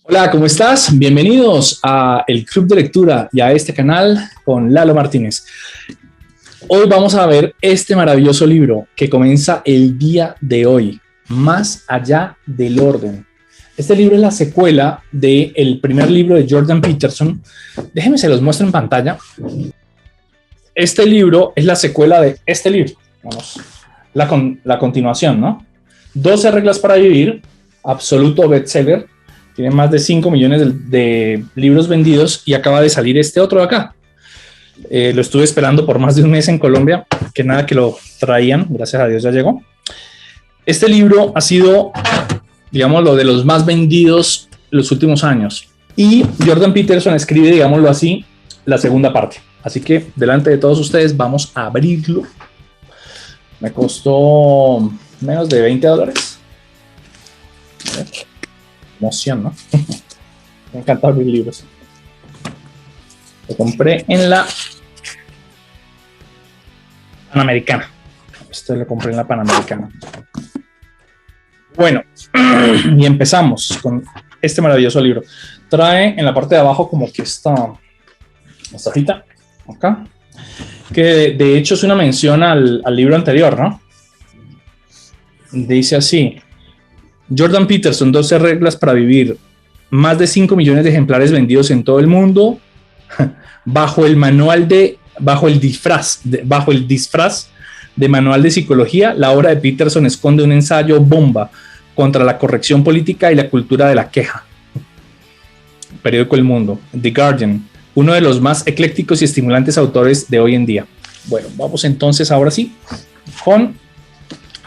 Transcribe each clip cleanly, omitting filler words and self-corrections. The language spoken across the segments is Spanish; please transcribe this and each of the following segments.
Hola, ¿cómo estás? Bienvenidos a el Club de Lectura y a este canal con Lalo Martínez. Hoy vamos a ver este maravilloso libro que comienza el día de hoy, Más allá del orden. Este libro es la secuela del primer libro de Jordan Peterson. Déjenme se los muestro en pantalla. Este libro es la secuela de este libro. Vamos, la continuación, ¿no? 12 reglas para vivir, absoluto bestseller. Tiene más de 5 millones de libros vendidos y acaba de salir este otro de acá. Lo estuve esperando por más de un mes en Colombia, que nada que lo traían, gracias a Dios ya llegó. Este libro ha sido, digamos, lo de los más vendidos los últimos años. Y Jordan Peterson escribe, digámoslo así, la segunda parte. Así que delante de todos ustedes vamos a abrirlo. Me costó menos de $20. Emoción, ¿no? Me encanta abrir libros. Lo compré en la Panamericana. Esto lo compré en la Panamericana. Bueno, y empezamos con este maravilloso libro. Trae en la parte de abajo como que esta hojita, acá, que de hecho es una mención al libro anterior, ¿no? Dice así: Jordan Peterson, 12 reglas para vivir, más de 5 millones de ejemplares vendidos en todo el mundo, bajo el disfraz de manual de psicología. La obra de Peterson esconde un ensayo bomba contra la corrección política y la cultura de la queja. Periódico El Mundo, The Guardian, uno de los más eclécticos y estimulantes autores de hoy en día. Bueno, vamos entonces ahora sí con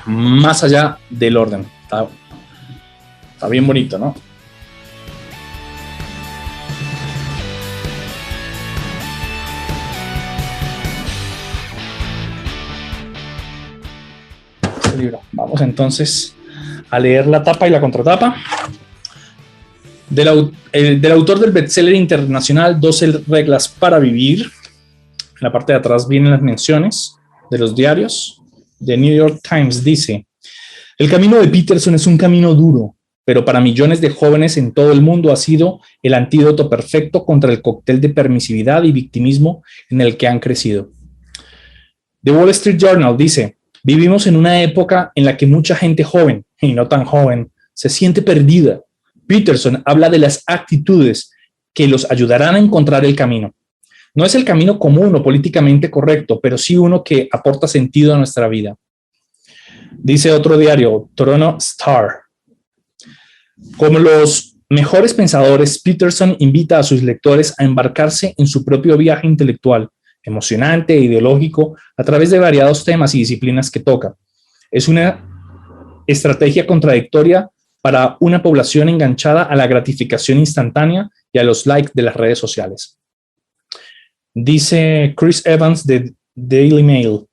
Más allá del orden. Está bien bonito, ¿no? Este libro. Vamos entonces a leer la tapa y la contratapa. Del autor del bestseller internacional 12 reglas para vivir. En la parte de atrás vienen las menciones de los diarios. The New York Times dice: el camino de Peterson es un camino duro, pero para millones de jóvenes en todo el mundo ha sido el antídoto perfecto contra el cóctel de permisividad y victimismo en el que han crecido. The Wall Street Journal dice: vivimos en una época en la que mucha gente joven, y no tan joven, se siente perdida. Peterson habla de las actitudes que los ayudarán a encontrar el camino. No es el camino común o políticamente correcto, pero sí uno que aporta sentido a nuestra vida. Dice otro diario, Toronto Star: como los mejores pensadores, Peterson invita a sus lectores a embarcarse en su propio viaje intelectual, emocionante e ideológico, a través de variados temas y disciplinas que toca. Es una estrategia contradictoria para una población enganchada a la gratificación instantánea y a los likes de las redes sociales. Dice Chris Evans de Daily Mail: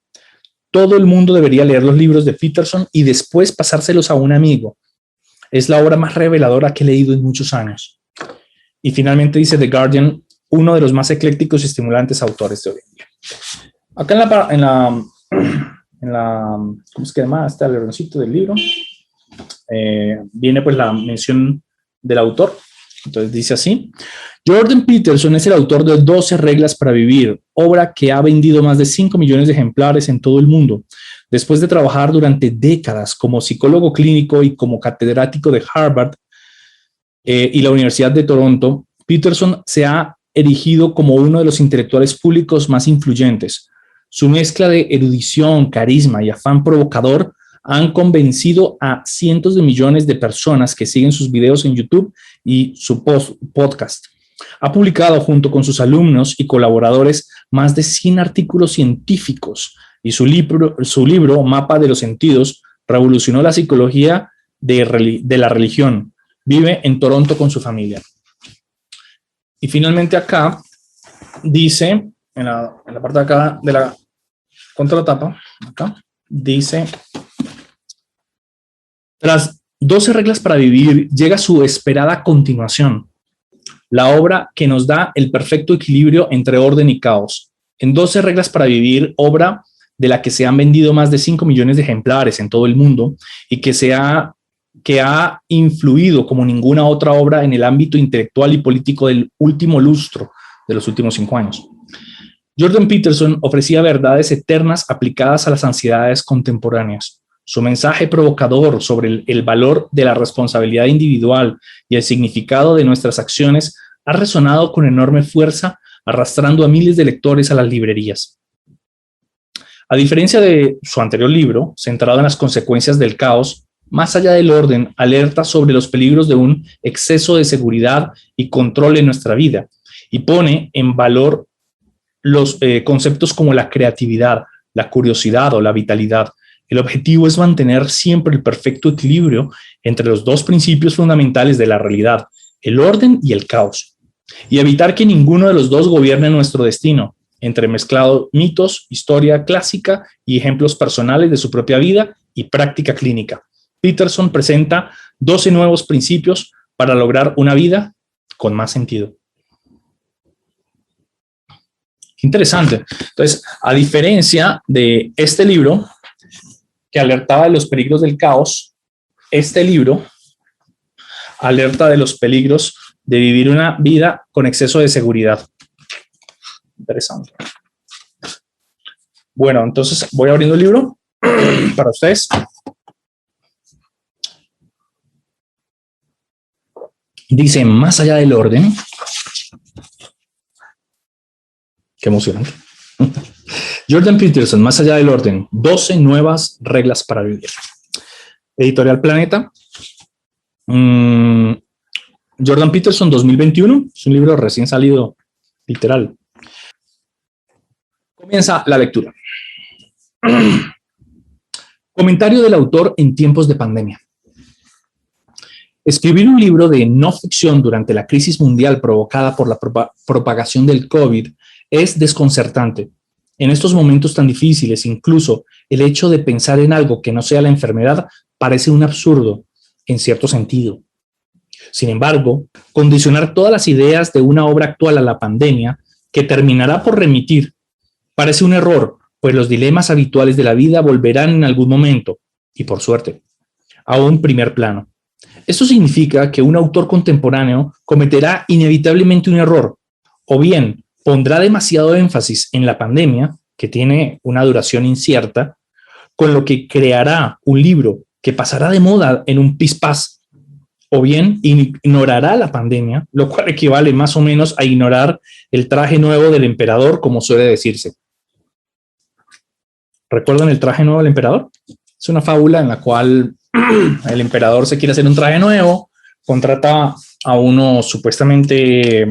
todo el mundo debería leer los libros de Peterson y después pasárselos a un amigo. Es la obra más reveladora que he leído en muchos años. Y finalmente dice The Guardian: uno de los más eclécticos y estimulantes autores de hoy en día. Acá en la ¿cómo se llama? Este aleroncito del libro. Viene pues la mención del autor. Entonces dice así: Jordan Peterson es el autor de 12 reglas para vivir, obra que ha vendido más de 5 millones de ejemplares en todo el mundo. Después de trabajar durante décadas como psicólogo clínico y como catedrático de Harvard y la Universidad de Toronto, Peterson se ha erigido como uno de los intelectuales públicos más influyentes. Su mezcla de erudición, carisma y afán provocador han convencido a cientos de millones de personas que siguen sus videos en YouTube y su podcast. Ha publicado junto con sus alumnos y colaboradores más de 100 artículos científicos, y su libro Mapa de los Sentidos revolucionó la psicología de la religión. Vive en Toronto con su familia. Y finalmente acá dice, en la parte de acá de la contratapa, acá dice: tras 12 reglas para vivir llega su esperada continuación, la obra que nos da el perfecto equilibrio entre orden y caos. En 12 reglas para vivir, obra de la que se han vendido más de 5 millones de ejemplares en todo el mundo y que que ha influido como ninguna otra obra en el ámbito intelectual y político del último lustro de los últimos 5 años. Jordan Peterson ofrecía verdades eternas aplicadas a las ansiedades contemporáneas. Su mensaje provocador sobre el valor de la responsabilidad individual y el significado de nuestras acciones ha resonado con enorme fuerza, arrastrando a miles de lectores a las librerías. A diferencia de su anterior libro, centrado en las consecuencias del caos, Más allá del orden alerta sobre los peligros de un exceso de seguridad y control en nuestra vida y pone en valor los conceptos como la creatividad, la curiosidad o la vitalidad. El objetivo es mantener siempre el perfecto equilibrio entre los dos principios fundamentales de la realidad, el orden y el caos, y evitar que ninguno de los dos gobierne nuestro destino, entremezclado mitos, historia clásica y ejemplos personales de su propia vida y práctica clínica. Peterson presenta 12 nuevos principios para lograr una vida con más sentido. Interesante. Entonces, a diferencia de este libro que alertaba de los peligros del caos, este libro alerta de los peligros de vivir una vida con exceso de seguridad. Interesante. Bueno, entonces voy abriendo el libro para ustedes. Dice, más allá del orden. Qué emocionante. Jordan Peterson, Más allá del orden, 12 nuevas reglas para vivir. Editorial Planeta. Jordan Peterson, 2021. Es un libro recién salido, literal. Comienza la lectura. Comentario del autor en tiempos de pandemia. Escribir un libro de no ficción durante la crisis mundial provocada por la propagación del COVID es desconcertante. En estos momentos tan difíciles, incluso el hecho de pensar en algo que no sea la enfermedad parece un absurdo, en cierto sentido. Sin embargo, condicionar todas las ideas de una obra actual a la pandemia, que terminará por remitir, parece un error, pues los dilemas habituales de la vida volverán en algún momento, y por suerte, a un primer plano. Esto significa que un autor contemporáneo cometerá inevitablemente un error, o bien pondrá demasiado énfasis en la pandemia, que tiene una duración incierta, con lo que creará un libro que pasará de moda en un pispás, o bien ignorará la pandemia, lo cual equivale más o menos a ignorar el traje nuevo del emperador, como suele decirse. ¿Recuerdan el traje nuevo del emperador? Es una fábula en la cual el emperador se quiere hacer un traje nuevo, contrata a unos supuestamente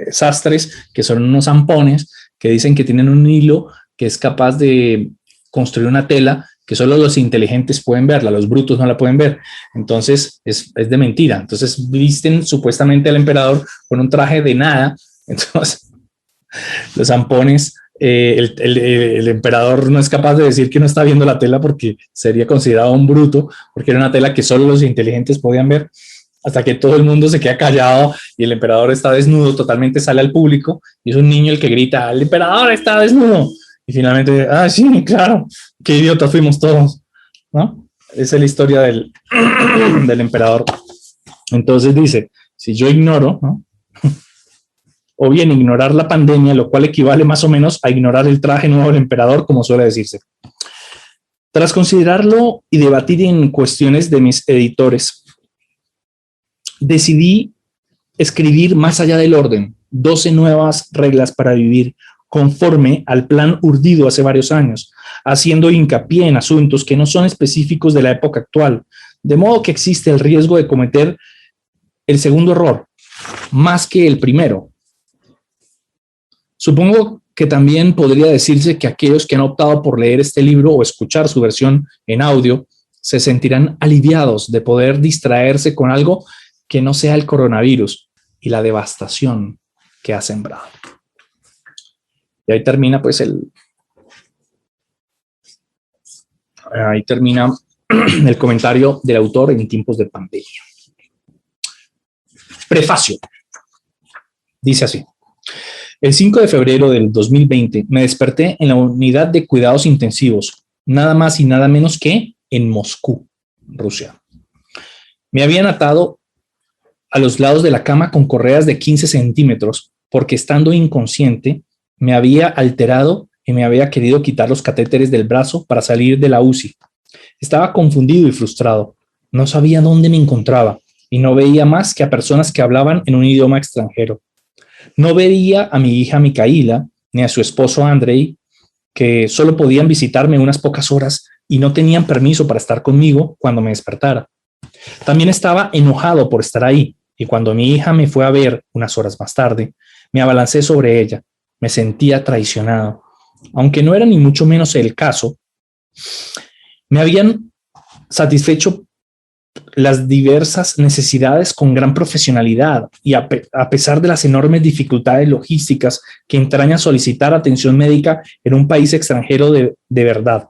sastres, que son unos zampones, que dicen que tienen un hilo que es capaz de construir una tela que solo los inteligentes pueden verla, los brutos no la pueden ver. Entonces es de mentira. Entonces visten supuestamente al emperador con un traje de nada. Entonces los zampones, el emperador no es capaz de decir que no está viendo la tela porque sería considerado un bruto, porque era una tela que solo los inteligentes podían ver, hasta que todo el mundo se queda callado y el emperador está desnudo, totalmente sale al público y es un niño el que grita, el emperador está desnudo. Y finalmente, sí, claro, qué idiotas fuimos todos, ¿no? Esa es la historia del emperador. Entonces dice, si yo ignoro, ¿no? O bien ignorar la pandemia, lo cual equivale más o menos a ignorar el traje nuevo del emperador, como suele decirse. Tras considerarlo y debatir en cuestiones de mis editores, decidí escribir Más allá del orden, 12 nuevas reglas para vivir, conforme al plan urdido hace varios años, haciendo hincapié en asuntos que no son específicos de la época actual, de modo que existe el riesgo de cometer el segundo error, más que el primero. Supongo que también podría decirse que aquellos que han optado por leer este libro o escuchar su versión en audio se sentirán aliviados de poder distraerse con algo que no sea el coronavirus y la devastación que ha sembrado. Y ahí termina pues el comentario del autor en tiempos de pandemia. Prefacio. Dice así. El 5 de febrero del 2020 me desperté en la unidad de cuidados intensivos, nada más y nada menos que en Moscú, Rusia. Me habían atado a los lados de la cama con correas de 15 centímetros porque estando inconsciente me había alterado y me había querido quitar los catéteres del brazo para salir de la UCI. Estaba confundido y frustrado. No sabía dónde me encontraba y no veía más que a personas que hablaban en un idioma extranjero. No veía a mi hija Micaela ni a su esposo Andrei, que solo podían visitarme unas pocas horas y no tenían permiso para estar conmigo cuando me despertara. También estaba enojado por estar ahí y cuando mi hija me fue a ver unas horas más tarde, me abalancé sobre ella. Me sentía traicionado. Aunque no era ni mucho menos el caso, me habían satisfecho las diversas necesidades con gran profesionalidad y a pesar de las enormes dificultades logísticas que entraña solicitar atención médica en un país extranjero de verdad.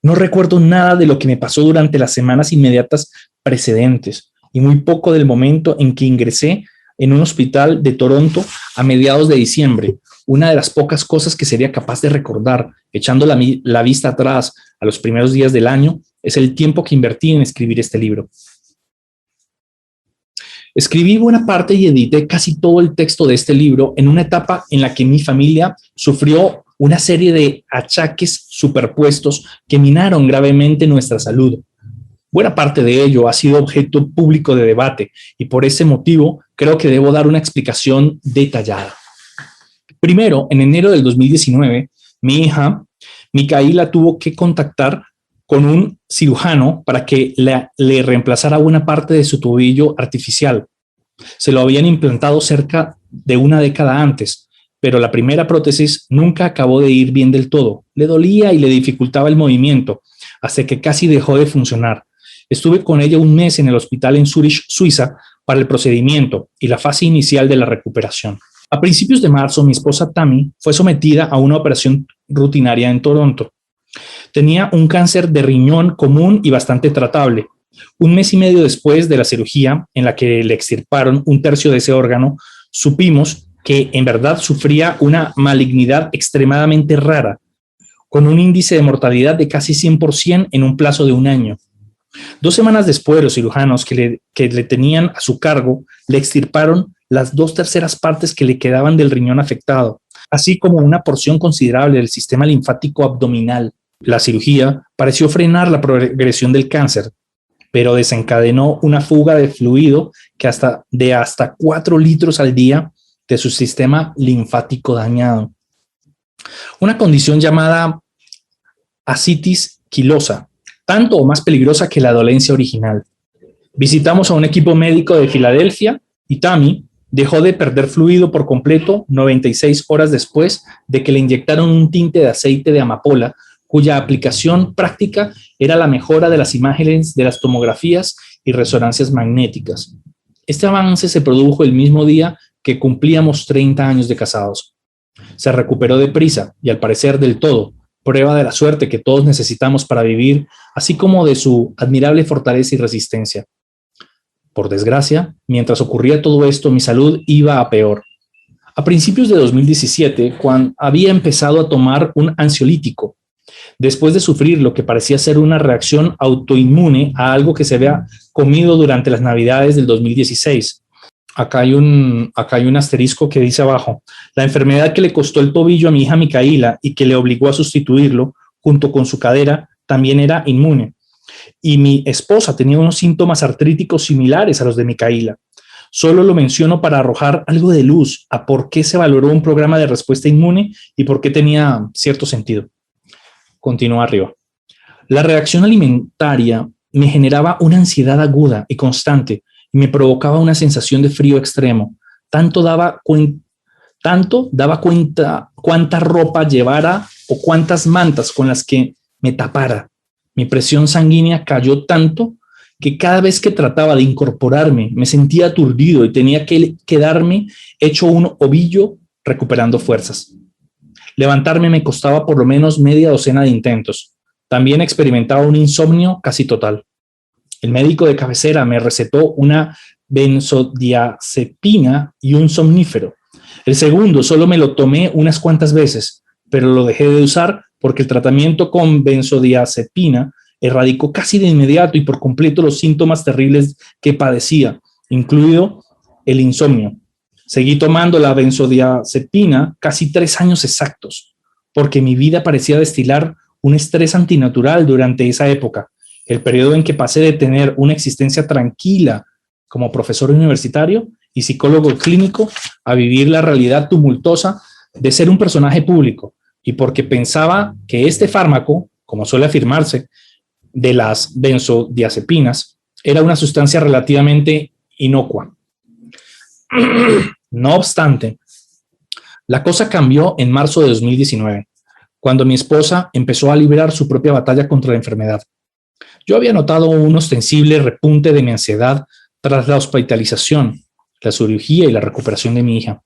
No recuerdo nada de lo que me pasó durante las semanas inmediatas precedentes y muy poco del momento en que ingresé en un hospital de Toronto a mediados de diciembre. Una de las pocas cosas que sería capaz de recordar, echando la vista atrás a los primeros días del año, es el tiempo que invertí en escribir este libro. Escribí buena parte y edité casi todo el texto de este libro en una etapa en la que mi familia sufrió una serie de achaques superpuestos que minaron gravemente nuestra salud. Buena parte de ello ha sido objeto público de debate y por ese motivo creo que debo dar una explicación detallada. Primero, en enero del 2019, mi hija, Micaela, tuvo que contactar con un cirujano para que le reemplazara una parte de su tobillo artificial. Se lo habían implantado cerca de una década antes, pero la primera prótesis nunca acabó de ir bien del todo. Le dolía y le dificultaba el movimiento, hasta que casi dejó de funcionar. Estuve con ella un mes en el hospital en Zurich, Suiza, para el procedimiento y la fase inicial de la recuperación. A principios de marzo, mi esposa Tammy fue sometida a una operación rutinaria en Toronto. Tenía un cáncer de riñón común y bastante tratable. Un mes y medio después de la cirugía, en la que le extirparon un tercio de ese órgano, supimos que en verdad sufría una malignidad extremadamente rara, con un índice de mortalidad de casi 100% en un plazo de un año. 2 semanas después, los cirujanos que le tenían a su cargo le extirparon las 2/3 partes que le quedaban del riñón afectado, así como una porción considerable del sistema linfático abdominal. La cirugía pareció frenar la progresión del cáncer, pero desencadenó una fuga de fluido que hasta 4 litros al día de su sistema linfático dañado. Una condición llamada ascitis quilosa, tanto o más peligrosa que la dolencia original. Visitamos a un equipo médico de Filadelfia y Tammy dejó de perder fluido por completo 96 horas después de que le inyectaron un tinte de aceite de amapola, cuya aplicación práctica era la mejora de las imágenes de las tomografías y resonancias magnéticas. Este avance se produjo el mismo día que cumplíamos 30 años de casados. Se recuperó deprisa y al parecer del todo, prueba de la suerte que todos necesitamos para vivir, así como de su admirable fortaleza y resistencia. Por desgracia, mientras ocurría todo esto, mi salud iba a peor. A principios de 2017, Juan había empezado a tomar un ansiolítico, después de sufrir lo que parecía ser una reacción autoinmune a algo que se había comido durante las Navidades del 2016. Acá hay un asterisco que dice abajo: la enfermedad que le costó el tobillo a mi hija Micaela y que le obligó a sustituirlo, junto con su cadera, también era inmune. Y mi esposa tenía unos síntomas artríticos similares a los de Micaela. Solo lo menciono para arrojar algo de luz a por qué se valoró un programa de respuesta inmune y por qué tenía cierto sentido. Continúa arriba. La reacción alimentaria me generaba una ansiedad aguda y constante y me provocaba una sensación de frío extremo. Tanto daba cuenta cuánta ropa llevara o cuántas mantas con las que me tapara. Mi presión sanguínea cayó tanto que cada vez que trataba de incorporarme me sentía aturdido y tenía que quedarme hecho un ovillo recuperando fuerzas. Levantarme me costaba por lo menos media docena de intentos. También experimentaba un insomnio casi total. El médico de cabecera me recetó una benzodiazepina y un somnífero. El segundo solo me lo tomé unas cuantas veces, pero lo dejé de usar porque el tratamiento con benzodiazepina erradicó casi de inmediato y por completo los síntomas terribles que padecía, incluido el insomnio. Seguí tomando la benzodiazepina casi 3 años exactos, porque mi vida parecía destilar un estrés antinatural durante esa época, el periodo en que pasé de tener una existencia tranquila como profesor universitario y psicólogo clínico a vivir la realidad tumultuosa de ser un personaje público, y porque pensaba que este fármaco, como suele afirmarse, de las benzodiazepinas, era una sustancia relativamente inocua. No obstante, la cosa cambió en marzo de 2019, cuando mi esposa empezó a librar su propia batalla contra la enfermedad. Yo había notado un ostensible repunte de mi ansiedad tras la hospitalización, la cirugía y la recuperación de mi hija.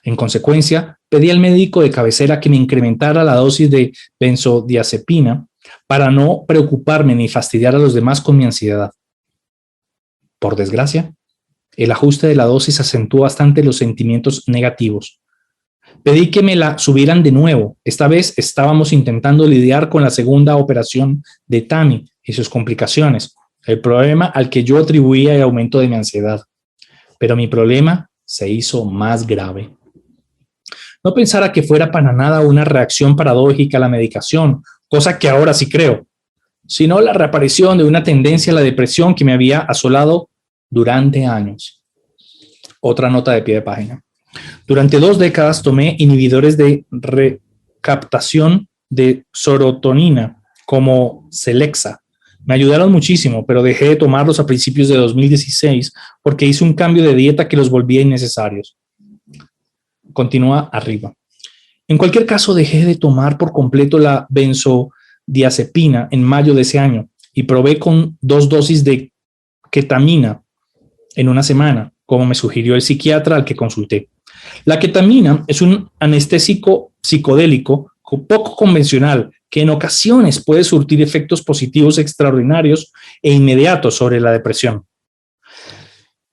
En consecuencia, pedí al médico de cabecera que me incrementara la dosis de benzodiazepina para no preocuparme ni fastidiar a los demás con mi ansiedad. Por desgracia, el ajuste de la dosis acentuó bastante los sentimientos negativos. Pedí que me la subieran de nuevo. Esta vez estábamos intentando lidiar con la segunda operación de Tammy y sus complicaciones, el problema al que yo atribuía el aumento de mi ansiedad. Pero mi problema se hizo más grave. No pensara que fuera para nada una reacción paradójica a la medicación, cosa que ahora sí creo, sino la reaparición de una tendencia a la depresión que me había asolado durante años. Otra nota de pie de página. Durante 2 décadas tomé inhibidores de recaptación de serotonina como Celexa. Me ayudaron muchísimo, pero dejé de tomarlos a principios de 2016 porque hice un cambio de dieta que los volvía innecesarios. Continúa arriba. En cualquier caso, dejé de tomar por completo la benzodiazepina en mayo de ese año y probé con 2 dosis de ketamina en una semana, como me sugirió el psiquiatra al que consulté. La ketamina es un anestésico psicodélico poco convencional que en ocasiones puede surtir efectos positivos extraordinarios e inmediatos sobre la depresión.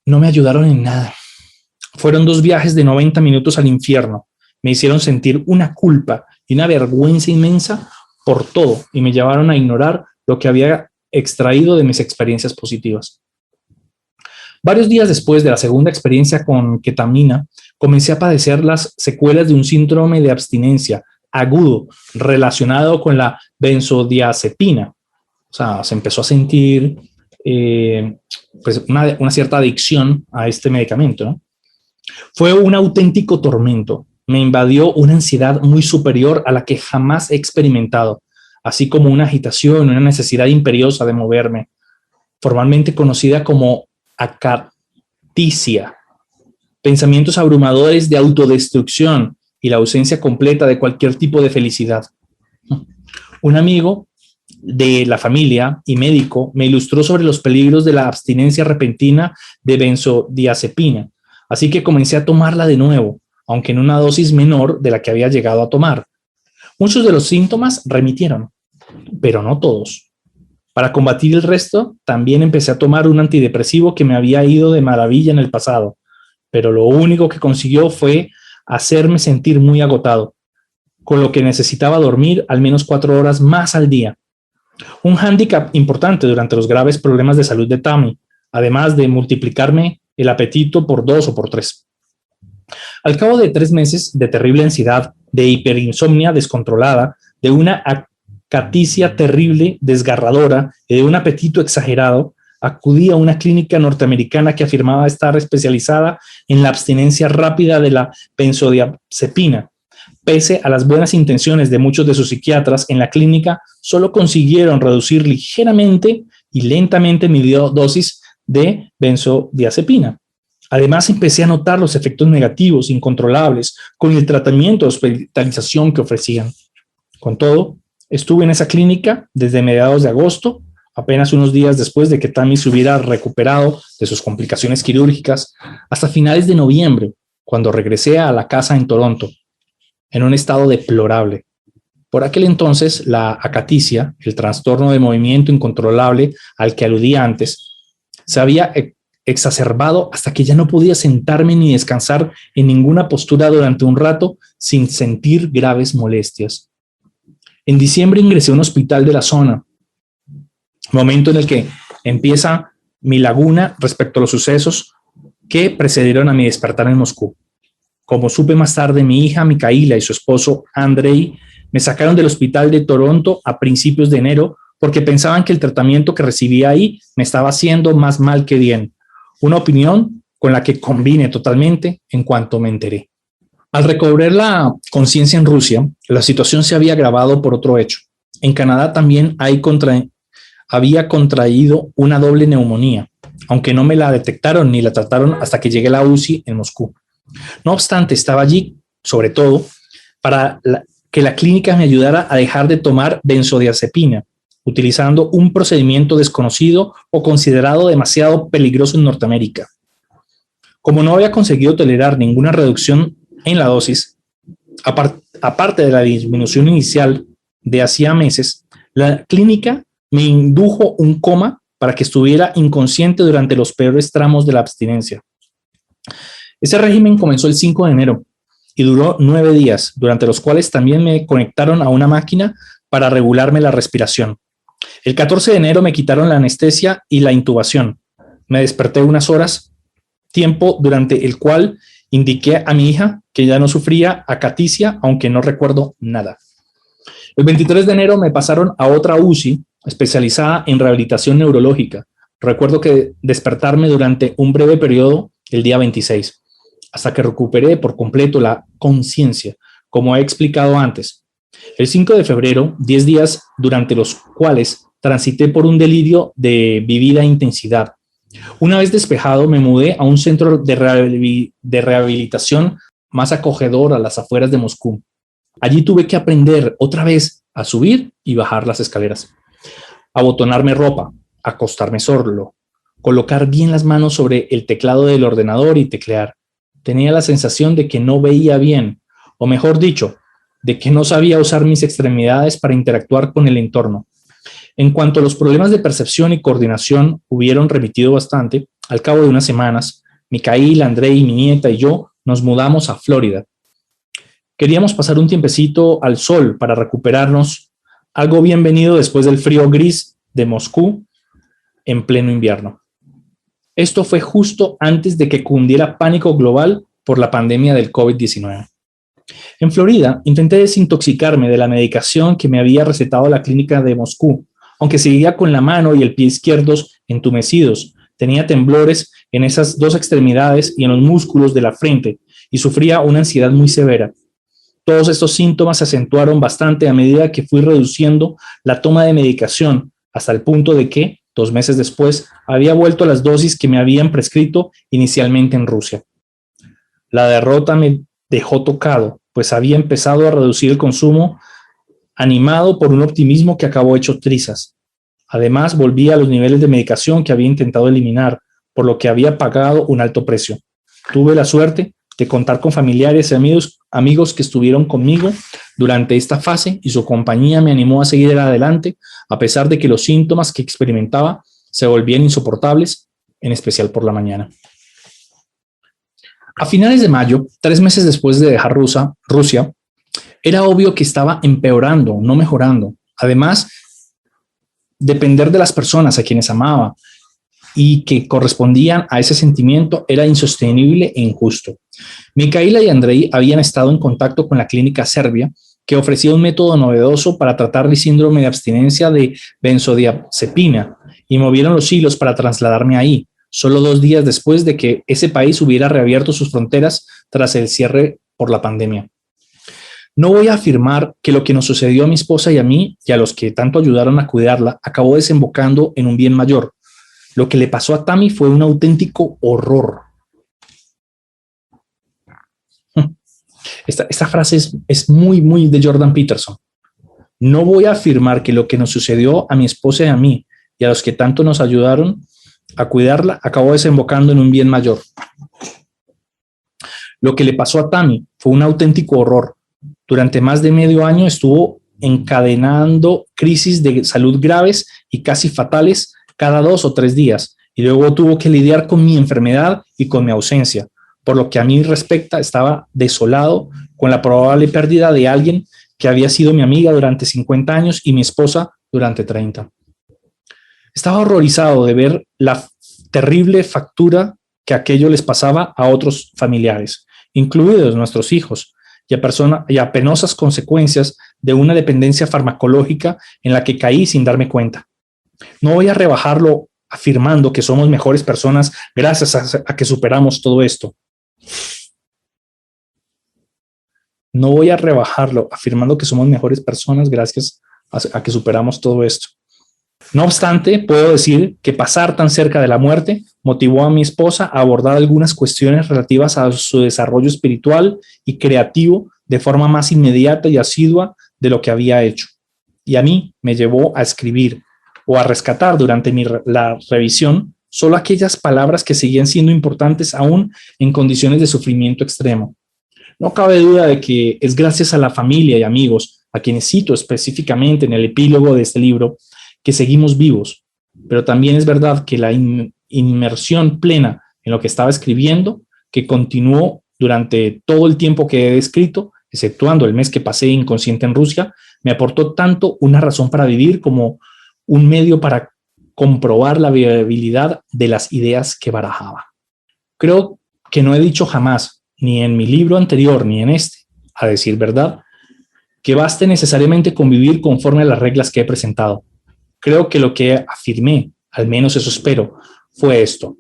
No me ayudaron en nada. Fueron 2 viajes de 90 minutos al infierno. Me hicieron sentir una culpa y una vergüenza inmensa por todo y me llevaron a ignorar lo que había extraído de mis experiencias positivas. Varios días después de la segunda experiencia con ketamina, comencé a padecer las secuelas de un síndrome de abstinencia agudo relacionado con la benzodiazepina. O sea, se empezó a sentir pues una cierta adicción a este medicamento, ¿no? Fue un auténtico tormento. Me invadió una ansiedad muy superior a la que jamás he experimentado, así como una agitación, una necesidad imperiosa de moverme, formalmente conocida como acaticia, pensamientos abrumadores de autodestrucción y la ausencia completa de cualquier tipo de felicidad. Un amigo de la familia y médico me ilustró sobre los peligros de la abstinencia repentina de benzodiazepina, así que comencé a tomarla de nuevo, aunque en una dosis menor de la que había llegado a tomar. Muchos de los síntomas remitieron, pero no todos. Para combatir el resto, también empecé a tomar un antidepresivo que me había ido de maravilla en el pasado, pero lo único que consiguió fue hacerme sentir muy agotado, con lo que necesitaba dormir al menos 4 horas más al día. Un hándicap importante durante los graves problemas de salud de Tammy, además de multiplicarme el apetito por 2 o por 3. Al cabo de 3 meses de terrible ansiedad, de hiperinsomnia descontrolada, de una acaticia terrible, desgarradora y de un apetito exagerado, acudí a una clínica norteamericana que afirmaba estar especializada en la abstinencia rápida de la benzodiazepina. Pese a las buenas intenciones de muchos de sus psiquiatras, en la clínica solo consiguieron reducir ligeramente y lentamente mi dosis de benzodiazepina. Además, empecé a notar los efectos negativos incontrolables con el tratamiento de hospitalización que ofrecían. Con todo, estuve en esa clínica desde mediados de agosto, apenas unos días después de que Tammy se hubiera recuperado de sus complicaciones quirúrgicas, hasta finales de noviembre, cuando regresé a la casa en Toronto, en un estado deplorable. Por aquel entonces, la acaticia, el trastorno de movimiento incontrolable al que aludí antes, se había exacerbado hasta que ya no podía sentarme ni descansar en ninguna postura durante un rato sin sentir graves molestias. En diciembre ingresé a un hospital de la zona momento en el que empieza mi laguna respecto a los sucesos que precedieron a mi despertar en Moscú. Como supe más tarde, mi hija Micaela y su esposo Andrei me sacaron del hospital de Toronto a principios de enero porque pensaban que el tratamiento que recibía ahí me estaba haciendo más mal que bien. Una opinión con la que convine totalmente en cuanto me enteré. Al recobrar la conciencia en Rusia, la situación se había agravado por otro hecho. En Canadá también había contraído una doble neumonía, aunque no me la detectaron ni la trataron hasta que llegué a la UCI en Moscú. No obstante, estaba allí, sobre todo, para que la clínica me ayudara a dejar de tomar benzodiazepina, utilizando un procedimiento desconocido o considerado demasiado peligroso en Norteamérica. Como no había conseguido tolerar ninguna reducción en la dosis, aparte de la disminución inicial de hacía meses, la clínica me indujo un coma para que estuviera inconsciente durante los peores tramos de la abstinencia. Ese régimen comenzó el 5 de enero y duró 9 días, durante los cuales también me conectaron a una máquina para regularme la respiración. El 14 de enero me quitaron la anestesia y la intubación. Me desperté unas horas, tiempo durante el cual indiqué a mi hija que ya no sufría acaticia, aunque no recuerdo nada. El 23 de enero me pasaron a otra UCI especializada en rehabilitación neurológica. Recuerdo que despertarme durante un breve periodo el día 26, hasta que recuperé por completo la conciencia, como he explicado antes. El 5 de febrero, 10 días durante los cuales transité por un delirio de vivida intensidad. Una vez despejado, me mudé a un centro de rehabilitación más acogedor a las afueras de Moscú. Allí tuve que aprender otra vez a subir y bajar las escaleras, abotonarme ropa, acostarme solo, colocar bien las manos sobre el teclado del ordenador y teclear. Tenía la sensación de que no veía bien, o mejor dicho, de que no sabía usar mis extremidades para interactuar con el entorno. En cuanto a los problemas de percepción y coordinación hubieron remitido bastante, al cabo de unas semanas, Micaela, Andrei, mi nieta y yo nos mudamos a Florida. Queríamos pasar un tiempecito al sol para recuperarnos, algo bienvenido después del frío gris de Moscú en pleno invierno. Esto fue justo antes de que cundiera pánico global por la pandemia del COVID-19. En Florida, intenté desintoxicarme de la medicación que me había recetado la clínica de Moscú, aunque seguía con la mano y el pie izquierdos entumecidos. Tenía temblores en esas dos extremidades y en los músculos de la frente y sufría una ansiedad muy severa. Todos estos síntomas se acentuaron bastante a medida que fui reduciendo la toma de medicación hasta el punto de que, 2 meses después, había vuelto a las dosis que me habían prescrito inicialmente en Rusia. La derrota me dejó tocado, pues había empezado a reducir el consumo, animado por un optimismo que acabó hecho trizas. Además, volví a los niveles de medicación que había intentado eliminar, por lo que había pagado un alto precio. Tuve la suerte de contar con familiares y amigos que estuvieron conmigo durante esta fase y su compañía me animó a seguir adelante, a pesar de que los síntomas que experimentaba se volvían insoportables, en especial por la mañana. A finales de mayo, 3 meses después de dejar Rusia, era obvio que estaba empeorando, no mejorando. Además, depender de las personas a quienes amaba y que correspondían a ese sentimiento era insostenible e injusto. Micaela y Andrei habían estado en contacto con la clínica serbia, que ofrecía un método novedoso para tratar el síndrome de abstinencia de benzodiazepina, y movieron los hilos para trasladarme ahí, solo 2 días después de que ese país hubiera reabierto sus fronteras tras el cierre por la pandemia. No voy a afirmar que lo que nos sucedió a mi esposa y a mí, y a los que tanto ayudaron a cuidarla, acabó desembocando en un bien mayor. Lo que le pasó a Tammy fue un auténtico horror. Esta frase es muy, muy de Jordan Peterson. No voy a afirmar que lo que nos sucedió a mi esposa y a mí, y a los que tanto nos ayudaron a cuidarla, acabó desembocando en un bien mayor. Lo que le pasó a Tammy fue un auténtico horror. Durante más de medio año estuvo encadenando crisis de salud graves y casi fatales cada 2 o 3 días, y luego tuvo que lidiar con mi enfermedad y con mi ausencia. Por lo que a mí respecta, estaba desolado con la probable pérdida de alguien que había sido mi amiga durante 50 años y mi esposa durante 30. Estaba horrorizado de ver la terrible factura que aquello les pasaba a otros familiares, incluidos nuestros hijos, y a penosas consecuencias de una dependencia farmacológica en la que caí sin darme cuenta. No voy a rebajarlo afirmando que somos mejores personas gracias a que superamos todo esto. No voy a rebajarlo afirmando que somos mejores personas gracias a que superamos todo esto. No obstante, puedo decir que pasar tan cerca de la muerte motivó a mi esposa a abordar algunas cuestiones relativas a su desarrollo espiritual y creativo de forma más inmediata y asidua de lo que había hecho. Y a mí me llevó a escribir o a rescatar durante la revisión solo aquellas palabras que seguían siendo importantes aún en condiciones de sufrimiento extremo. No cabe duda de que es gracias a la familia y amigos, a quienes cito específicamente en el epílogo de este libro, que seguimos vivos, pero también es verdad que la inmersión plena en lo que estaba escribiendo, que continuó durante todo el tiempo que he descrito, exceptuando el mes que pasé inconsciente en Rusia, me aportó tanto una razón para vivir como un medio para comprobar la viabilidad de las ideas que barajaba. Creo que no he dicho jamás, ni en mi libro anterior ni en este, a decir verdad, que baste necesariamente convivir conforme a las reglas que he presentado. Creo que lo que afirmé, al menos eso espero, fue esto.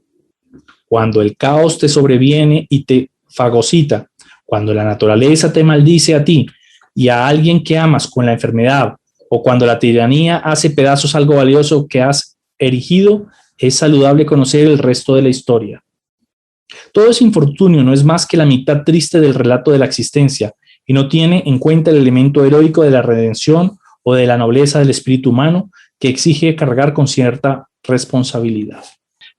Cuando el caos te sobreviene y te fagocita, cuando la naturaleza te maldice a ti y a alguien que amas con la enfermedad, o cuando la tiranía hace pedazos algo valioso que has erigido, es saludable conocer el resto de la historia. Todo ese infortunio no es más que la mitad triste del relato de la existencia y no tiene en cuenta el elemento heroico de la redención o de la nobleza del espíritu humano que exige cargar con cierta responsabilidad.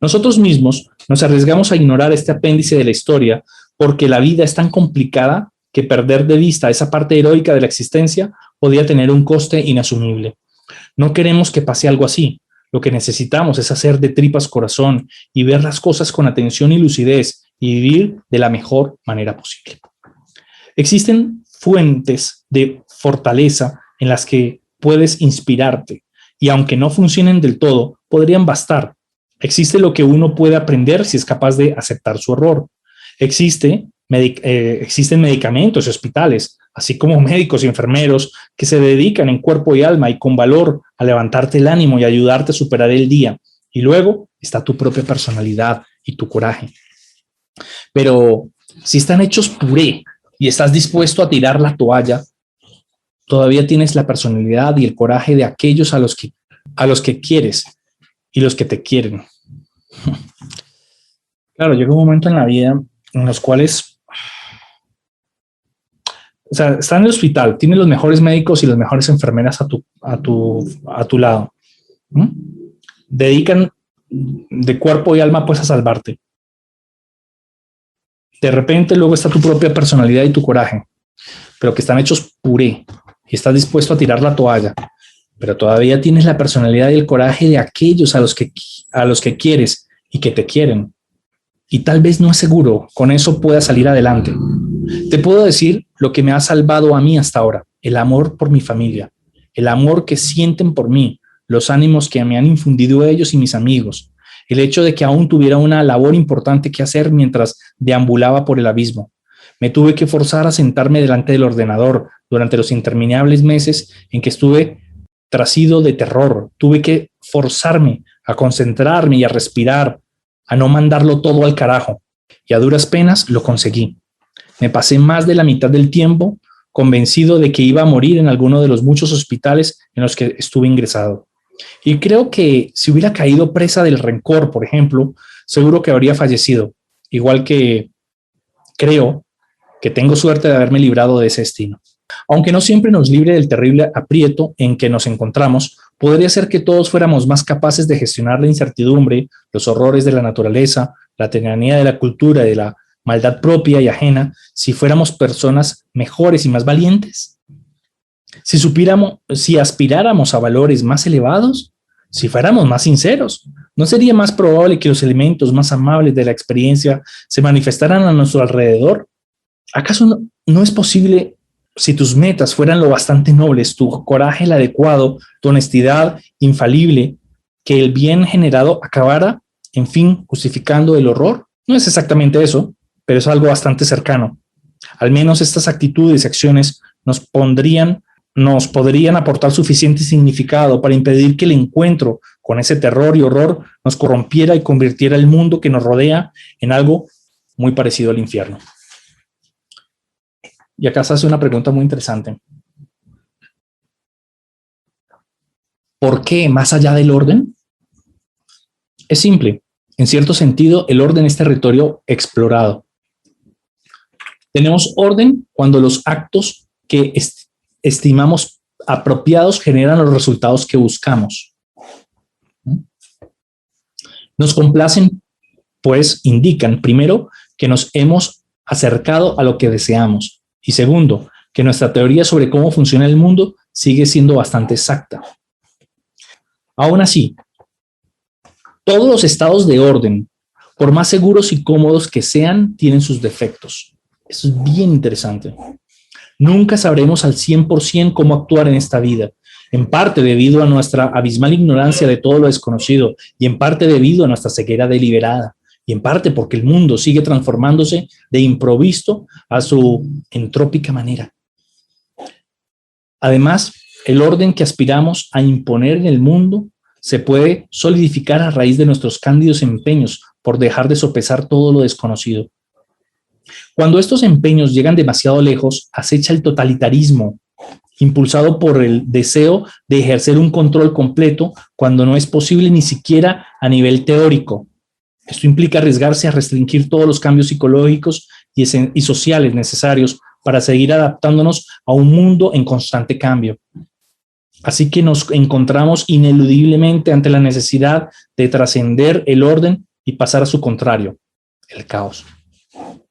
Nosotros mismos nos arriesgamos a ignorar este apéndice de la historia porque la vida es tan complicada que perder de vista esa parte heroica de la existencia podía tener un coste inasumible. No queremos que pase algo así. Lo que necesitamos es hacer de tripas corazón y ver las cosas con atención y lucidez y vivir de la mejor manera posible. Existen fuentes de fortaleza en las que puedes inspirarte y aunque no funcionen del todo, podrían bastar. Existe lo que uno puede aprender si es capaz de aceptar su error. Existen medicamentos y hospitales, así como médicos y enfermeros que se dedican en cuerpo y alma y con valor a levantarte el ánimo y ayudarte a superar el día. Y luego está tu propia personalidad y tu coraje. Pero si están hechos puré y estás dispuesto a tirar la toalla, todavía tienes la personalidad y el coraje de aquellos a los que quieres y los que te quieren. Claro, llega un momento en la vida en los cuales, o sea, está en el hospital, tienes los mejores médicos y las mejores enfermeras a tu lado. Dedican de cuerpo y alma pues a salvarte. De repente luego está tu propia personalidad y tu coraje, pero que están hechos puré y estás dispuesto a tirar la toalla, pero todavía tienes la personalidad y el coraje de aquellos a los que quieres y que te quieren. Y tal vez no es seguro, con eso puedas salir adelante. Te puedo decir lo que me ha salvado a mí hasta ahora, el amor por mi familia, el amor que sienten por mí, los ánimos que me han infundido ellos y mis amigos, el hecho de que aún tuviera una labor importante que hacer mientras deambulaba por el abismo. Me tuve que forzar a sentarme delante del ordenador durante los interminables meses en que estuve trasido de terror. Tuve que forzarme a concentrarme y a respirar, a no mandarlo todo al carajo. Y a duras penas lo conseguí. Me pasé más de la mitad del tiempo convencido de que iba a morir en alguno de los muchos hospitales en los que estuve ingresado. Y creo que si hubiera caído presa del rencor, por ejemplo, seguro que habría fallecido. Igual que creo que tengo suerte de haberme librado de ese destino. Aunque no siempre nos libre del terrible aprieto en que nos encontramos, podría ser que todos fuéramos más capaces de gestionar la incertidumbre, los horrores de la naturaleza, la tiranía de la cultura y de la maldad propia y ajena, si fuéramos personas mejores y más valientes. Si aspiráramos a valores más elevados, si fuéramos más sinceros, ¿no sería más probable que los elementos más amables de la experiencia se manifestaran a nuestro alrededor? ¿Acaso no es posible, si tus metas fueran lo bastante nobles, tu coraje el adecuado, tu honestidad infalible, que el bien generado acabara, en fin, justificando el horror. No es exactamente eso, pero es algo bastante cercano. Al menos estas actitudes y acciones nos podrían aportar suficiente significado para impedir que el encuentro con ese terror y horror nos corrompiera y convirtiera el mundo que nos rodea en algo muy parecido al infierno. Y acá se hace una pregunta muy interesante. ¿Por qué más allá del orden? Es simple. En cierto sentido, el orden es territorio explorado. Tenemos orden cuando los actos que estimamos apropiados generan los resultados que buscamos. Nos complacen, pues indican, primero, que nos hemos acercado a lo que deseamos y segundo, que nuestra teoría sobre cómo funciona el mundo sigue siendo bastante exacta. Aún así, todos los estados de orden, por más seguros y cómodos que sean, tienen sus defectos. Eso es bien interesante. Nunca sabremos al 100% cómo actuar en esta vida, en parte debido a nuestra abismal ignorancia de todo lo desconocido y en parte debido a nuestra ceguera deliberada y en parte porque el mundo sigue transformándose de improviso a su entrópica manera. Además, el orden que aspiramos a imponer en el mundo se puede solidificar a raíz de nuestros cándidos empeños por dejar de sopesar todo lo desconocido. Cuando estos empeños llegan demasiado lejos, acecha el totalitarismo, impulsado por el deseo de ejercer un control completo cuando no es posible ni siquiera a nivel teórico. Esto implica arriesgarse a restringir todos los cambios psicológicos y sociales necesarios para seguir adaptándonos a un mundo en constante cambio. Así que nos encontramos ineludiblemente ante la necesidad de trascender el orden y pasar a su contrario, el caos.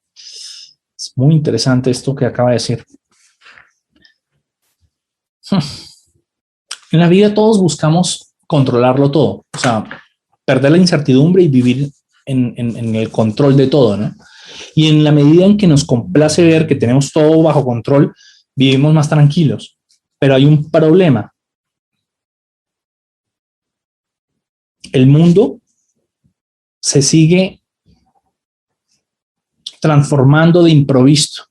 Es muy interesante esto que acaba de decir. En la vida todos buscamos controlarlo todo, o sea, perder la incertidumbre y vivir en el control de todo, ¿no? Y en la medida en que nos complace ver que tenemos todo bajo control, vivimos más tranquilos. Pero hay un problema. El mundo se sigue transformando de improviso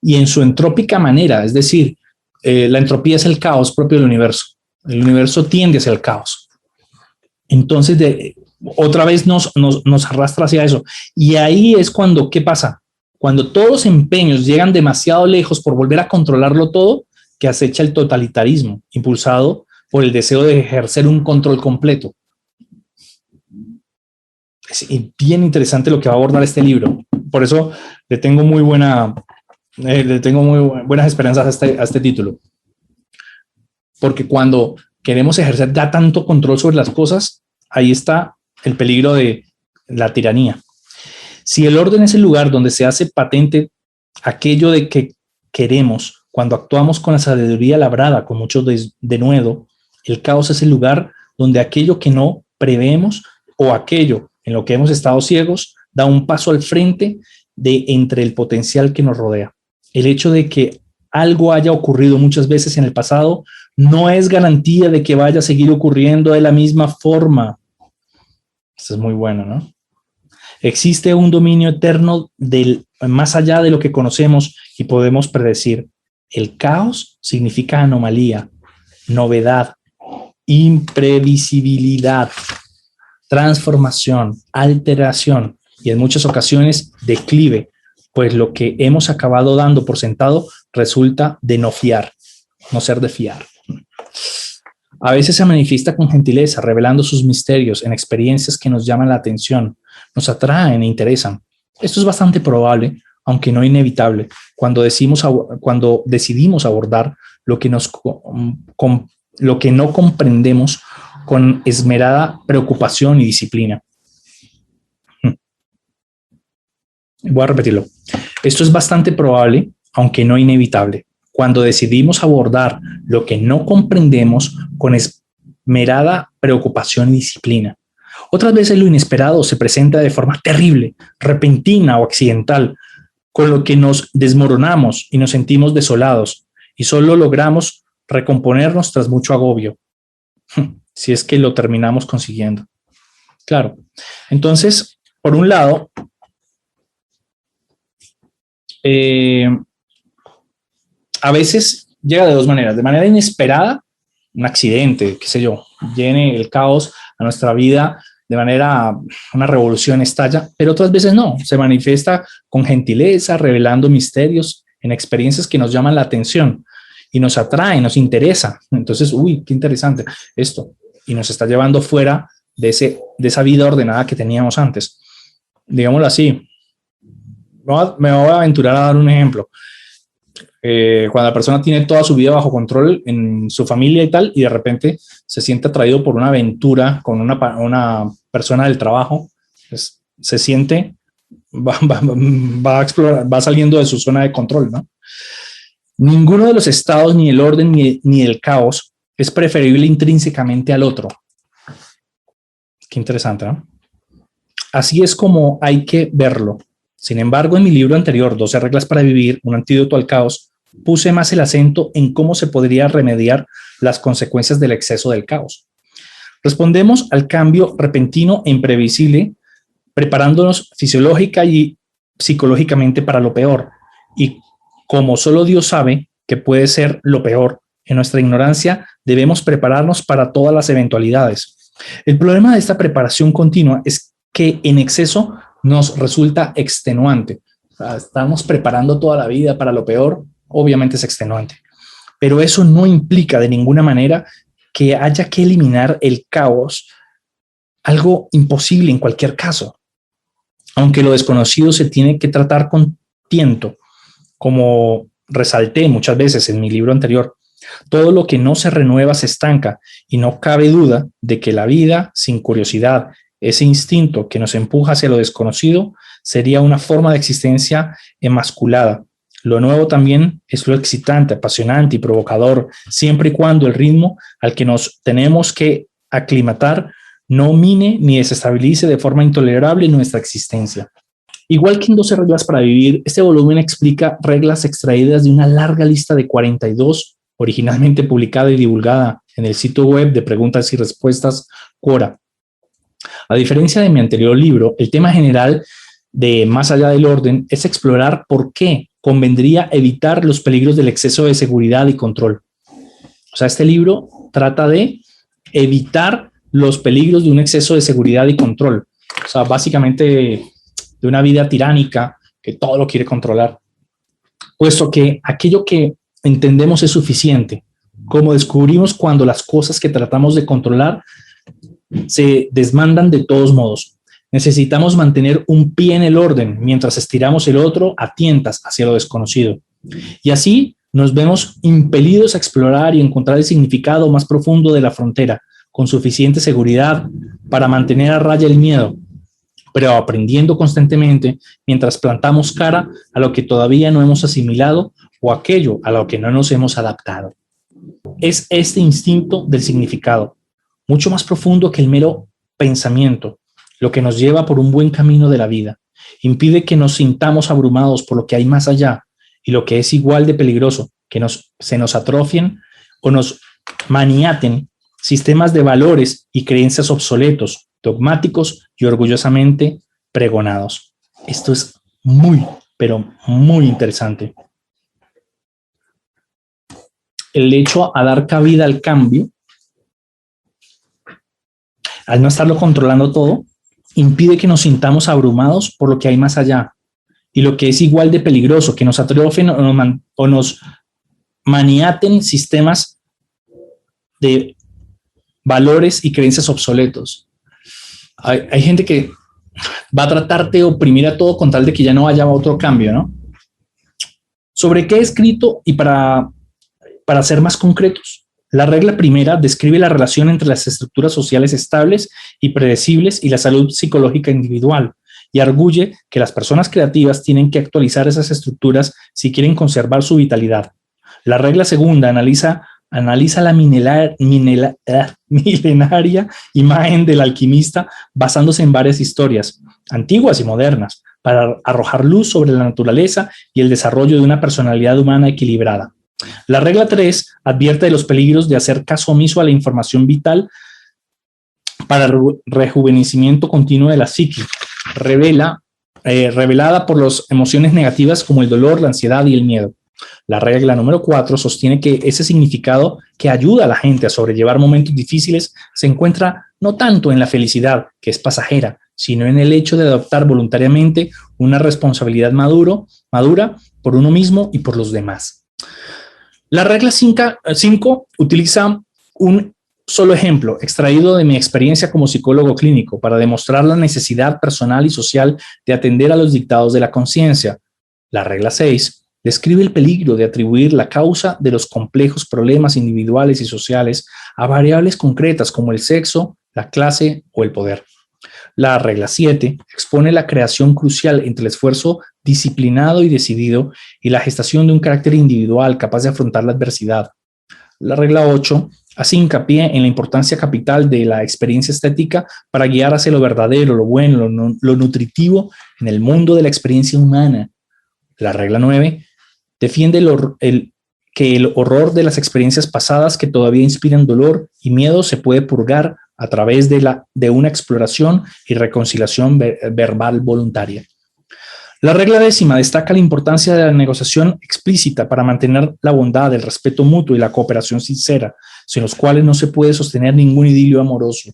y en su entrópica manera, es decir, la entropía es el caos propio del universo. El universo tiende hacia el caos. Entonces, otra vez nos arrastra hacia eso. Y ahí es cuando, ¿qué pasa? Cuando todos los empeños llegan demasiado lejos por volver a controlarlo todo, que acecha el totalitarismo, impulsado por el deseo de ejercer un control completo. Es bien interesante lo que va a abordar este libro. Por eso le tengo muy buenas esperanzas a este título. Porque cuando queremos ejercer ya tanto control sobre las cosas, ahí está el peligro de la tiranía. Si el orden es el lugar donde se hace patente aquello de que queremos, cuando actuamos con la sabiduría labrada, con mucho denuedo, el caos es el lugar donde aquello que no preveemos o aquello en lo que hemos estado ciegos da un paso al frente de entre el potencial que nos rodea. El hecho de que algo haya ocurrido muchas veces en el pasado no es garantía de que vaya a seguir ocurriendo de la misma forma. Esto es muy bueno, ¿no? Existe un dominio eterno del más allá de lo que conocemos y podemos predecir. El caos significa anomalía, novedad, imprevisibilidad, transformación, alteración y en muchas ocasiones declive, pues lo que hemos acabado dando por sentado resulta de no ser de fiar. A veces se manifiesta con gentileza, revelando sus misterios en experiencias que nos llaman la atención, nos atraen e interesan. Esto es bastante probable, aunque no inevitable, cuando decidimos abordar lo que no comprendemos con esmerada preocupación y disciplina. Voy a repetirlo. Esto es bastante probable, aunque no inevitable, cuando decidimos abordar lo que no comprendemos con esmerada preocupación y disciplina. Otras veces lo inesperado se presenta de forma terrible, repentina o accidental, con lo que nos desmoronamos y nos sentimos desolados y solo logramos recomponernos tras mucho agobio. si es que lo terminamos consiguiendo. Claro. Entonces, por un lado, a veces llega de dos maneras. De manera inesperada, un accidente, qué sé yo, viene el caos a nuestra vida de manera, una revolución estalla, pero otras veces no, se manifiesta con gentileza, revelando misterios en experiencias que nos llaman la atención y nos atrae, nos interesa. Entonces, uy, qué interesante esto. Y nos está llevando fuera de esa vida ordenada que teníamos antes. Digámoslo así. Me voy a aventurar a dar un ejemplo. Cuando la persona tiene toda su vida bajo control en su familia y tal, y de repente se siente atraído por una aventura con una persona del trabajo, pues se siente, va a explorar, va saliendo de su zona de control, ¿no? Ninguno de los estados, ni el orden, ni el caos, es preferible intrínsecamente al otro. Qué interesante, ¿no? Así es como hay que verlo. Sin embargo, en mi libro anterior, 12 reglas para vivir, un antídoto al caos, puse más el acento en cómo se podría remediar las consecuencias del exceso del caos. Respondemos al cambio repentino e imprevisible, preparándonos fisiológica y psicológicamente para lo peor. Y como solo Dios sabe que puede ser lo peor, en nuestra ignorancia debemos prepararnos para todas las eventualidades. El problema de esta preparación continua es que en exceso nos resulta extenuante. O sea, estamos preparando toda la vida para lo peor, obviamente es extenuante. Pero eso no implica de ninguna manera que haya que eliminar el caos, algo imposible en cualquier caso. Aunque lo desconocido se tiene que tratar con tiento, como resalté muchas veces en mi libro anterior. Todo lo que no se renueva se estanca y no cabe duda de que la vida sin curiosidad, ese instinto que nos empuja hacia lo desconocido, sería una forma de existencia emasculada. Lo nuevo también es lo excitante, apasionante y provocador, siempre y cuando el ritmo al que nos tenemos que aclimatar no mine ni desestabilice de forma intolerable nuestra existencia. Igual que en 12 reglas para vivir, este volumen explica reglas extraídas de una larga lista de 42, originalmente publicada y divulgada en el sitio web de preguntas y respuestas Quora. A diferencia de mi anterior libro, el tema general de Más allá del orden es explorar por qué convendría evitar los peligros del exceso de seguridad y control. O sea, este libro trata de evitar los peligros de un exceso de seguridad y control. O sea, básicamente de una vida tiránica que todo lo quiere controlar. Puesto que aquello que entendemos es suficiente, como descubrimos cuando las cosas que tratamos de controlar se desmandan de todos modos. Necesitamos mantener un pie en el orden mientras estiramos el otro a tientas hacia lo desconocido. Y así nos vemos impelidos a explorar y encontrar el significado más profundo de la frontera, con suficiente seguridad para mantener a raya el miedo, pero aprendiendo constantemente mientras plantamos cara a lo que todavía no hemos asimilado o aquello a lo que no nos hemos adaptado. Es este instinto del significado, mucho más profundo que el mero pensamiento, lo que nos lleva por un buen camino de la vida. Impide que nos sintamos abrumados por lo que hay más allá y lo que es igual de peligroso, que se nos atrofien o nos maniaten sistemas de valores y creencias obsoletos, dogmáticos y orgullosamente pregonados. Esto es muy, pero muy interesante. El hecho a dar cabida al cambio, al no estarlo controlando todo, impide que nos sintamos abrumados por lo que hay más allá y lo que es igual de peligroso, que nos atrofen o nos maniaten sistemas de valores y creencias obsoletos. Hay gente que va a tratar de oprimir a todo con tal de que ya no haya otro cambio, ¿no? ¿Sobre qué he escrito? Y para ser más concretos, la regla primera describe la relación entre las estructuras sociales estables y predecibles y la salud psicológica individual, y arguye que las personas creativas tienen que actualizar esas estructuras si quieren conservar su vitalidad. La regla segunda analiza la milenaria imagen del alquimista basándose en varias historias, antiguas y modernas, para arrojar luz sobre la naturaleza y el desarrollo de una personalidad humana equilibrada. La regla 3 advierte de los peligros de hacer caso omiso a la información vital para el rejuvenecimiento continuo de la psique, revelada por las emociones negativas como el dolor, la ansiedad y el miedo. La regla número 4 sostiene que ese significado que ayuda a la gente a sobrellevar momentos difíciles se encuentra no tanto en la felicidad, que es pasajera, sino en el hecho de adoptar voluntariamente una responsabilidad madura por uno mismo y por los demás. La regla 5 utiliza un solo ejemplo extraído de mi experiencia como psicólogo clínico para demostrar la necesidad personal y social de atender a los dictados de la conciencia. La regla 6 describe el peligro de atribuir la causa de los complejos problemas individuales y sociales a variables concretas como el sexo, la clase o el poder. La regla 7 expone la creación crucial entre el esfuerzo disciplinado y decidido y la gestación de un carácter individual capaz de afrontar la adversidad. La regla 8 hace hincapié en la importancia capital de la experiencia estética para guiar hacia lo verdadero, lo bueno, lo nutritivo en el mundo de la experiencia humana. La regla 9 defiende que el horror de las experiencias pasadas que todavía inspiran dolor y miedo se puede purgar a través de una exploración y reconciliación verbal voluntaria. La regla 10 destaca la importancia de la negociación explícita para mantener la bondad, el respeto mutuo y la cooperación sincera, sin los cuales no se puede sostener ningún idilio amoroso.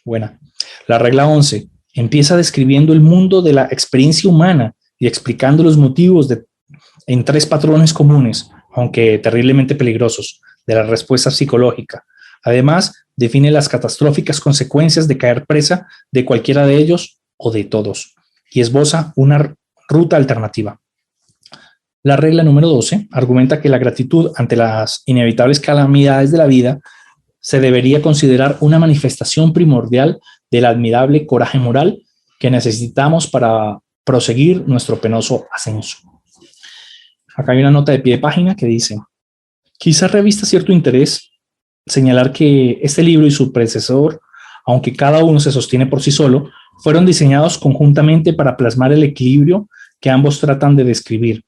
Buena. La regla 11 empieza describiendo el mundo de la experiencia humana y explicando los motivos en 3 patrones comunes, aunque terriblemente peligrosos, de la respuesta psicológica. Además, define las catastróficas consecuencias de caer presa de cualquiera de ellos o de todos, y esboza una ruta alternativa. La regla número 12 argumenta que la gratitud ante las inevitables calamidades de la vida se debería considerar una manifestación primordial del admirable coraje moral que necesitamos para proseguir nuestro penoso ascenso. Acá hay una nota de pie de página que dice: quizás revista cierto interés señalar que este libro y su predecesor, aunque cada uno se sostiene por sí solo, fueron diseñados conjuntamente para plasmar el equilibrio que ambos tratan de describir.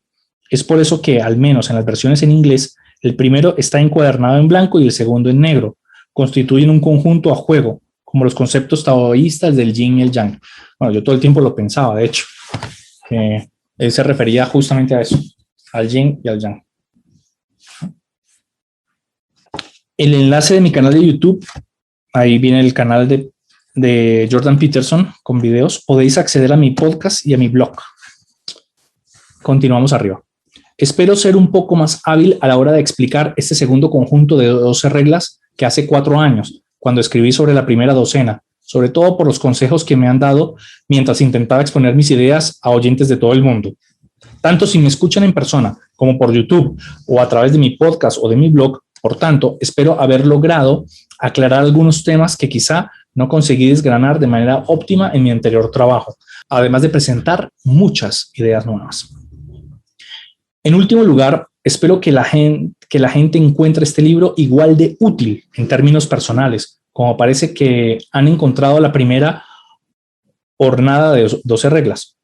Es por eso que, al menos en las versiones en inglés, el primero está encuadernado en blanco y el segundo en negro. Constituyen un conjunto a juego, como los conceptos taoístas del yin y el yang. Bueno, yo todo el tiempo lo pensaba, de hecho, que él se refería justamente a eso, al yin y al yang. El enlace de mi canal de YouTube, ahí viene el canal de Jordan Peterson con videos. Podéis acceder a mi podcast y a mi blog. Continuamos arriba. Espero ser un poco más hábil a la hora de explicar este segundo conjunto de 12 reglas que hace 4 años, cuando escribí sobre la primera docena, sobre todo por los consejos que me han dado mientras intentaba exponer mis ideas a oyentes de todo el mundo. Tanto si me escuchan en persona como por YouTube o a través de mi podcast o de mi blog. Por tanto, espero haber logrado aclarar algunos temas que quizá no conseguí desgranar de manera óptima en mi anterior trabajo, además de presentar muchas ideas nuevas. En último lugar, espero que la gente encuentre este libro igual de útil en términos personales, como parece que han encontrado la primera hornada de 12 reglas.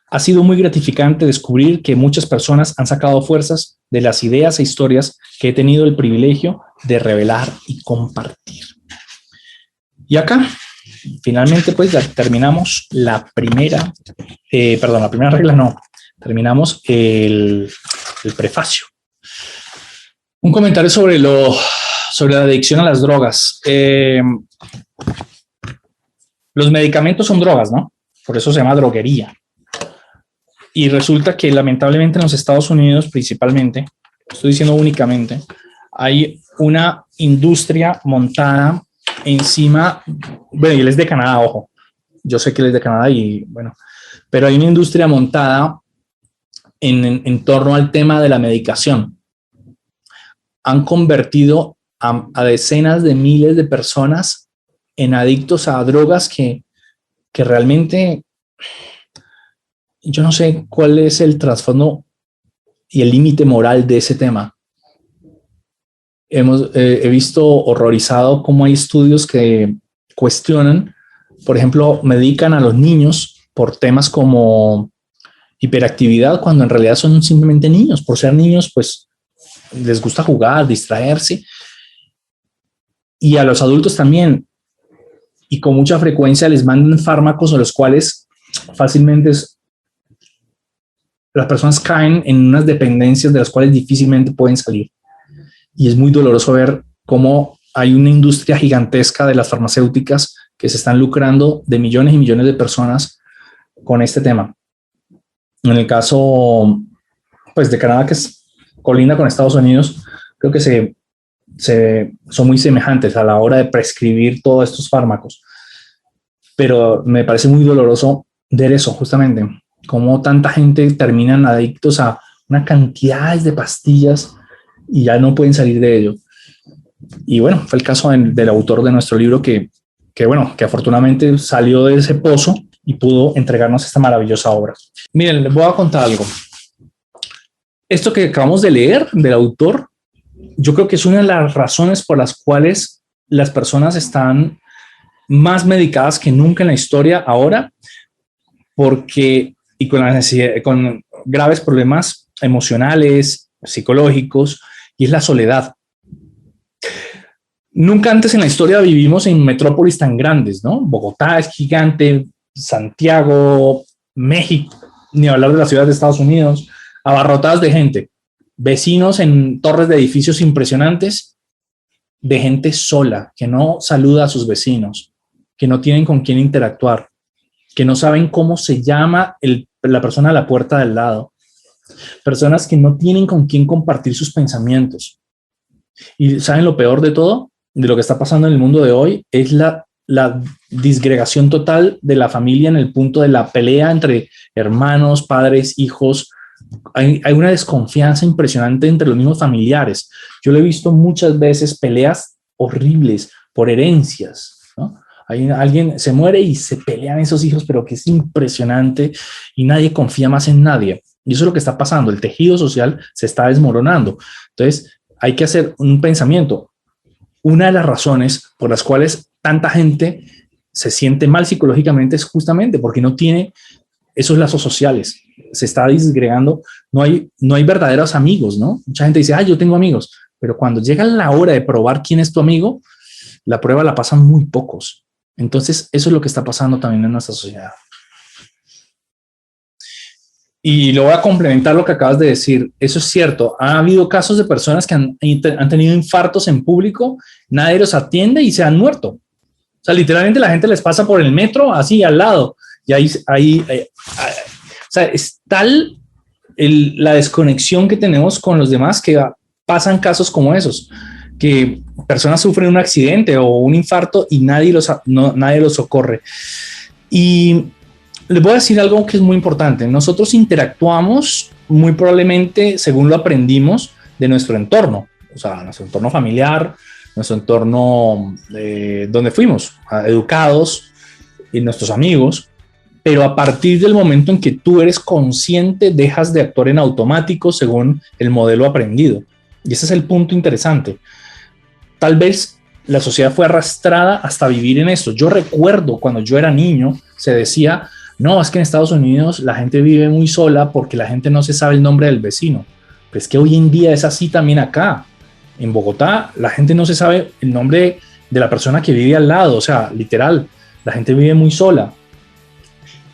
Ha sido muy gratificante descubrir que muchas personas han sacado fuerzas de las ideas e historias que he tenido el privilegio de revelar y compartir. Y acá, finalmente, pues ya terminamos la primera regla no, terminamos el prefacio. Un comentario sobre la adicción a las drogas. Los medicamentos son drogas, ¿no? Por eso se llama droguería. Y resulta que lamentablemente en los Estados Unidos principalmente, estoy diciendo únicamente, hay una industria montada encima, bueno, y él es de Canadá, ojo, yo sé que él es de Canadá y bueno, pero hay una industria montada en torno al tema de la medicación. Han convertido a decenas de miles de personas en adictos a drogas que realmente... Yo no sé cuál es el trasfondo y el límite moral de ese tema. He visto horrorizado cómo hay estudios que cuestionan, por ejemplo, medican a los niños por temas como hiperactividad, cuando en realidad son simplemente niños. Por ser niños, pues les gusta jugar, distraerse. Y a los adultos también. y con mucha frecuencia les mandan fármacos a los cuales fácilmente las personas caen en unas dependencias de las cuales difícilmente pueden salir. Y es muy doloroso ver cómo hay una industria gigantesca de las farmacéuticas que se están lucrando de millones y millones de personas con este tema. En el caso pues, de Canadá, que es colinda con Estados Unidos, creo que son muy semejantes a la hora de prescribir todos estos fármacos. Pero me parece muy doloroso ver eso, justamente, cómo tanta gente terminan adictos a una cantidad de pastillas y ya no pueden salir de ello. Y bueno, fue el caso del autor de nuestro libro que afortunadamente salió de ese pozo y pudo entregarnos esta maravillosa obra. Miren, les voy a contar algo. Esto que acabamos de leer del autor, yo creo que es una de las razones por las cuales las personas están más medicadas que nunca en la historia ahora, y con graves problemas emocionales, psicológicos, y es la soledad. Nunca antes en la historia vivimos en metrópolis tan grandes, ¿no? Bogotá es gigante, Santiago, México, ni hablar de las ciudades de Estados Unidos, abarrotadas de gente, vecinos en torres de edificios impresionantes, de gente sola, que no saluda a sus vecinos, que no tienen con quién interactuar, que no saben cómo se llama la persona a la puerta del lado, personas que no tienen con quién compartir sus pensamientos. Y ¿saben lo peor de todo? De lo que está pasando en el mundo de hoy es la disgregación total de la familia en el punto de la pelea entre hermanos, padres, hijos. Hay una desconfianza impresionante entre los mismos familiares. Yo lo he visto muchas veces, peleas horribles por herencias, ¿no? Alguien se muere y se pelean esos hijos, pero que es impresionante y nadie confía más en nadie. Y eso es lo que está pasando. El tejido social se está desmoronando. Entonces, hay que hacer un pensamiento. Una de las razones por las cuales tanta gente se siente mal psicológicamente es justamente porque no tiene esos lazos sociales. Se está disgregando. No hay verdaderos amigos, ¿no? Mucha gente dice, yo tengo amigos. Pero cuando llega la hora de probar quién es tu amigo, la prueba la pasan muy pocos. Entonces, eso es lo que está pasando también en nuestra sociedad. Y lo voy a complementar lo que acabas de decir. Eso es cierto. Ha habido casos de personas que han tenido infartos en público, nadie los atiende y se han muerto. O sea, literalmente la gente les pasa por el metro así al lado. Y o sea, es tal la desconexión que tenemos con los demás que pasan casos como esos, que personas sufren un accidente o un infarto y nadie los socorre. Y les voy a decir algo que es muy importante. Nosotros interactuamos muy probablemente según lo aprendimos de nuestro entorno, o sea, nuestro entorno familiar, nuestro entorno donde fuimos educados y nuestros amigos, pero a partir del momento en que tú eres consciente, dejas de actuar en automático según el modelo aprendido. Y ese es el punto interesante. Tal vez la sociedad fue arrastrada hasta vivir en esto. Yo recuerdo cuando yo era niño, se decía, no, es que en Estados Unidos la gente vive muy sola porque la gente no se sabe el nombre del vecino. Pero es que hoy en día es así también acá. En Bogotá, la gente no se sabe el nombre de la persona que vive al lado. O sea, literal, la gente vive muy sola.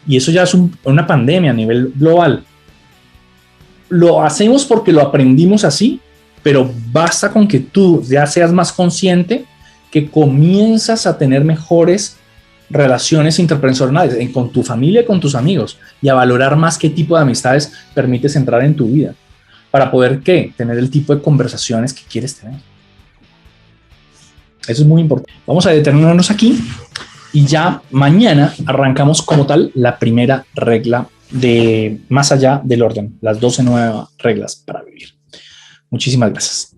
Y eso ya es una pandemia a nivel global. Lo hacemos porque lo aprendimos así, pero basta con que tú ya seas más consciente, que comienzas a tener mejores relaciones interpersonales con tu familia y con tus amigos y a valorar más qué tipo de amistades permites entrar en tu vida para poder tener el tipo de conversaciones que quieres tener. Eso es muy importante. Vamos a detenernos aquí y ya mañana arrancamos como tal la primera regla de Más allá del orden, las 12 nuevas reglas para vivir. Muchísimas gracias.